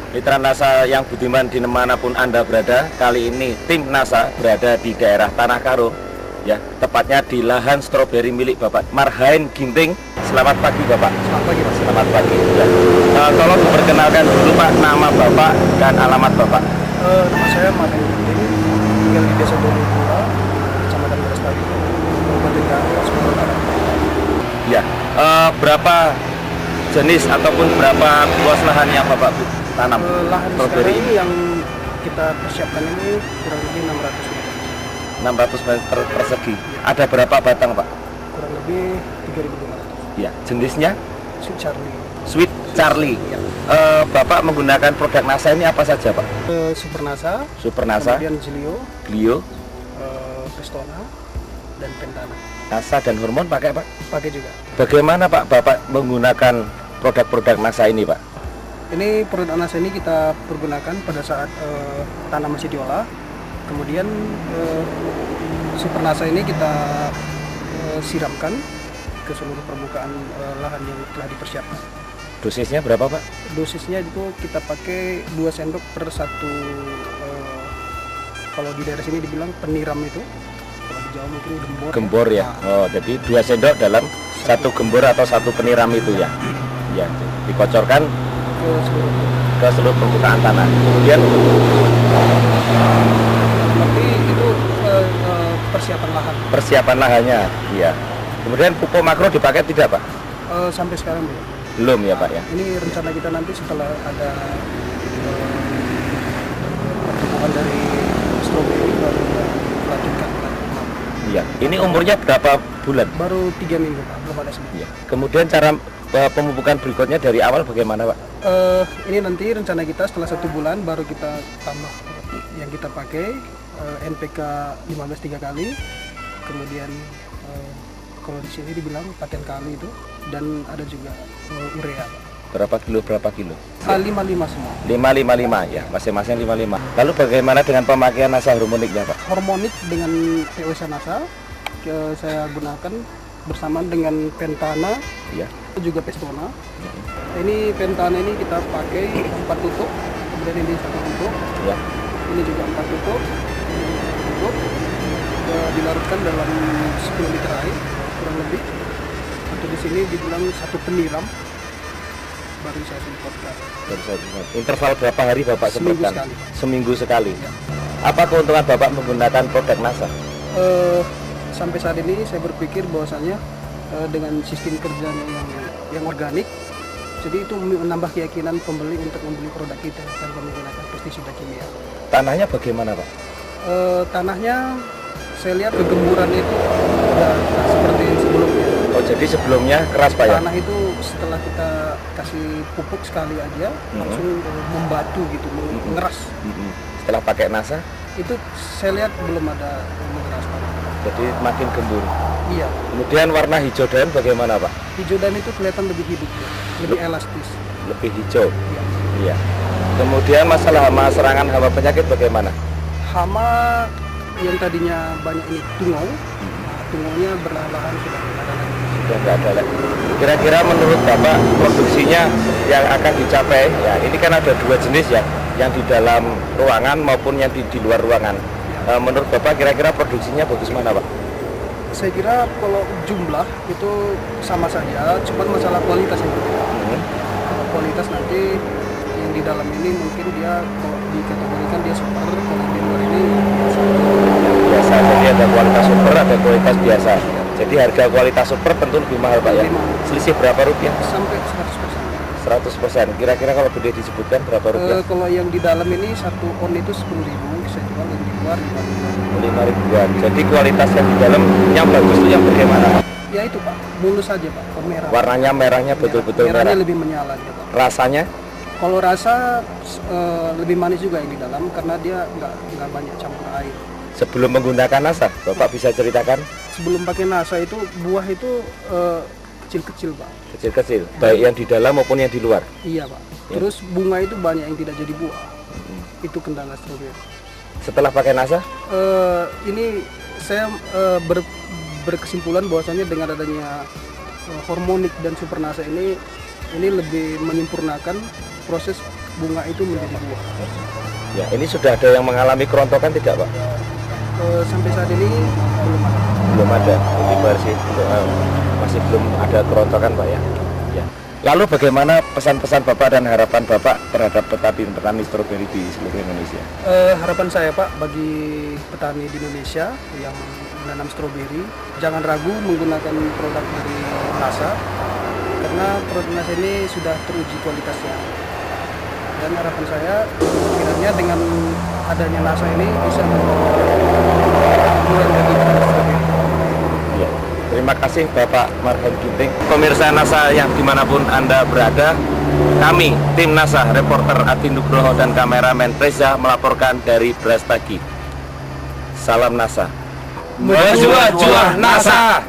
Mitra NASA yang budiman dimanapun Anda berada, kali ini tim NASA berada di daerah Tanah Karo, ya, tepatnya di lahan stroberi milik Bapak Marhain Ginting. Selamat pagi Bapak. Selamat pagi Mas. Selamat pagi. Ya. Tolong diperkenalkan dulu Pak, nama Bapak dan alamat Bapak. Nama saya Marhain Ginting, tinggal di Desa Donipura, Kecamatan Galestari, Kabupaten Garut, Sumatera Utara. Ya, berapa jenis ataupun berapa luas lahan yang Bapak tanam Lahan stroberi sekarang ini? yang kita persiapkan ini kurang lebih 600 meter. 600 meter persegi. Ada berapa batang Pak? Kurang lebih 3.500. Ya, jenisnya Sweet Charlie. Sweet Charlie. Ya. Bapak menggunakan produk NASA ini apa saja Pak? Super NASA, Super NASA, kemudian Zilio, Clio, Prestona, dan Pentana. NASA dan hormon pakai Pak? Pakai juga. Bagaimana Pak Bapak menggunakan produk-produk NASA ini Pak? Ini produk NASA ini kita pergunakan pada saat tanah masih diolah. Kemudian Super NASA ini kita siramkan ke seluruh permukaan lahan yang telah dipersiapkan. Dosisnya berapa Pak? Dosisnya itu kita pakai 2 sendok per satu, kalau di daerah sini dibilang peniram itu, kalau di Jawa mungkin gembor. Gembor ya? Oh, jadi 2 sendok dalam satu gembor atau satu peniram itu ya? Ya, dikocorkan ke seluruh permukaan tanah. Kemudian berarti itu persiapan lahan. persiapan lahannya, iya. Kemudian pupuk makro dipakai tidak Pak? Sampai sekarang belum. Belum ya Pak ya? Ini rencana kita nanti setelah ada pertumbuhan dari stroberi baru kita lanjutkan. Iya. Ini umurnya berapa bulan? Baru 3 minggu Pak, belum ada sedikit. Iya. Kemudian cara pemupukan berikutnya dari awal bagaimana Pak? Ini nanti rencana kita setelah 1 bulan baru kita tambah yang kita pakai NPK 15 3 kali, kemudian kalau di sini dibilang paten kali itu, dan ada juga urea. Berapa kilo? 55 semua. 555 ya, masing-masing 55. Lalu bagaimana dengan pemakaian NASA hormoniknya Pak? Hormonik dengan POC NASA saya gunakan bersamaan dengan Pentana, Iya. juga Prestona. Ini Pentana ini kita pakai 4 tutup, kemudian ini 1 tutup, Ya. ini juga 4 tutup, dilarutkan dalam 10 liter air kurang lebih, atau di sini dibilang 1 peniram, baru saya semprotkan. Interval berapa hari Bapak Seminggu semprotkan? sekali. Seminggu sekali. Apa keuntungan Bapak menggunakan produk NASA? Sampai saat ini saya berpikir bahwasannya dengan sistem kerjanya yang organik, jadi itu menambah keyakinan pembeli untuk membeli produk kita tanpa menggunakan pestisida kimia. Tanahnya bagaimana Pak? Tanahnya saya lihat kegemburannya itu udah seperti sebelumnya. Oh, jadi sebelumnya keras Pak ya? Tanah itu setelah kita kasih pupuk sekali aja langsung membatu gitu, mengeras. Setelah pakai NASA, Itu saya lihat belum ada mengeras Pak. jadi makin gembur. Iya, Kemudian warna hijau daun bagaimana Pak? hijau dan itu kelihatan lebih hidup, lebih elastis. Lebih hijau. Iya. Iya. Kemudian masalah hama serangan hama penyakit bagaimana? Hama yang tadinya banyak ini tungau, tungaunya berlahan-lahan sudah tidak ada lagi. Sudah nggak ada lagi. Kira-kira menurut Bapak produksinya yang akan dicapai, ya ini kan ada 2 jenis ya, yang di dalam ruangan maupun yang di luar ruangan. Menurut Bapak kira-kira produksinya bagus mana Pak? Saya kira kalau jumlah itu sama saja, cuman masalah kualitas yang berbeda. Kalau kualitas nanti yang di dalam ini mungkin dia kalau dikategorikan dia super, kalau di luar ini biasa. Biasa, jadi ada kualitas super, ada kualitas biasa. Jadi harga kualitas super tentu lebih mahal Pak ya? Lebih mahal. Selisih berapa rupiah? Sampai 100%. 100%. Kira-kira kalau boleh disebutkan berapa rupiah? Kalau yang di dalam ini 1 on itu 10.000, saya jual yang di luar 5.000. 5 ribuan. Jadi kualitas yang di dalam yang bagus itu yang bagaimana Pak? Ya itu Pak, mulus saja Pak, merah. Warnanya merahnya betul-betul Merahnya merah. lebih menyala dia Pak. Rasanya Kalau rasa lebih manis juga yang di dalam karena dia nggak banyak campur air. sebelum menggunakan NASA, Bapak bisa ceritakan Sebelum pakai NASA itu buah itu kecil-kecil Pak. kecil-kecil, baik yang di dalam maupun yang di luar. Iya Pak. Ya. Terus bunga itu banyak yang tidak jadi buah. Itu kendala stroberi. Setelah pakai NASA, Ini saya berkesimpulan bahwasannya dengan adanya hormonik dan super NASA ini lebih menyempurnakan proses bunga itu menjadi buah. Ya, ini sudah ada yang mengalami kerontokan tidak, Pak? Sampai saat ini belum ada. Belum ada. Jadi masih belum ada kerontokan, Pak ya. Ya. Lalu bagaimana pesan-pesan Bapak dan harapan Bapak terhadap petani stroberi di seluruh Indonesia? Harapan saya, Pak, bagi petani di Indonesia yang menanam stroberi, jangan ragu menggunakan produk dari NASA, karena produk NASA ini sudah teruji kualitasnya. Dan harapan saya kiranya dengan adanya NASA ini bisa membuat lagi stroberi. Ya. Terima kasih Bapak Marhen Ginting. Pemirsa NASA yang dimanapun Anda berada, kami tim NASA, reporter Adi Nugroho dan kameramen Reza melaporkan dari Brastagi. Salam NASA. Berjuang NASA.